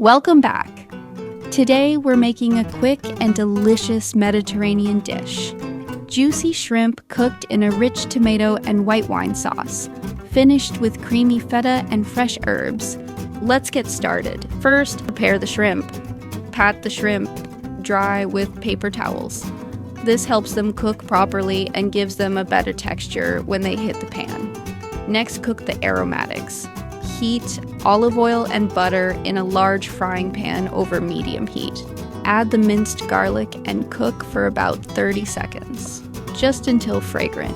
Welcome back. Today we're making a quick and delicious Mediterranean dish. Juicy shrimp cooked in a rich tomato and white wine sauce, finished with creamy feta and fresh herbs. Let's get started. First, prepare the shrimp. Pat the shrimp dry with paper towels. This helps them cook properly and gives them a better texture when they hit the pan. Next, cook the aromatics. Heat olive oil and butter in a large frying pan over medium heat. Add the minced garlic and cook for about 30 seconds, just until fragrant.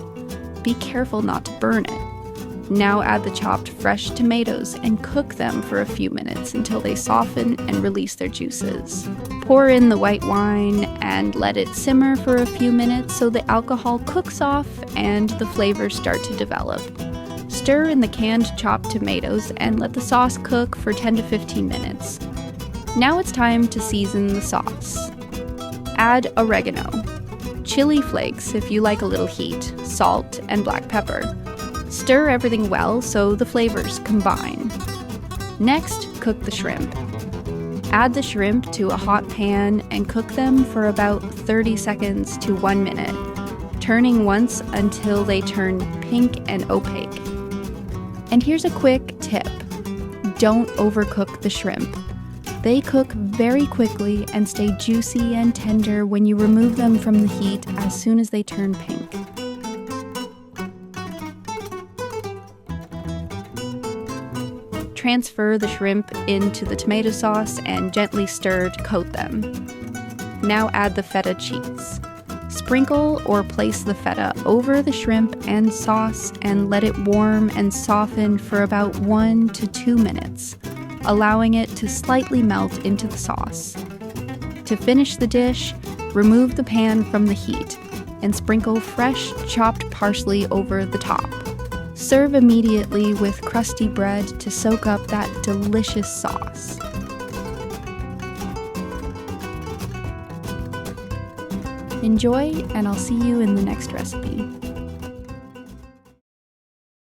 Be careful not to burn it. Now add the chopped fresh tomatoes and cook them for a few minutes until they soften and release their juices. Pour in the white wine and let it simmer for a few minutes so the alcohol cooks off and the flavors start to develop. Stir in the canned chopped tomatoes and let the sauce cook for 10 to 15 minutes. Now it's time to season the sauce. Add oregano, chili flakes if you like a little heat, salt, and black pepper. Stir everything well so the flavors combine. Next, cook the shrimp. Add the shrimp to a hot pan and cook them for about 30 seconds to 1 minute, turning once until they turn pink and opaque. And here's a quick tip. Don't overcook the shrimp. They cook very quickly and stay juicy and tender when you remove them from the heat as soon as they turn pink. Transfer the shrimp into the tomato sauce and gently stir to coat them. Now add the feta cheese. Sprinkle or place the feta over the shrimp and sauce and let it warm and soften for about 1 to 2 minutes, allowing it to slightly melt into the sauce. To finish the dish, remove the pan from the heat and sprinkle fresh chopped parsley over the top. Serve immediately with crusty bread to soak up that delicious sauce. Enjoy, and I'll see you in the next recipe.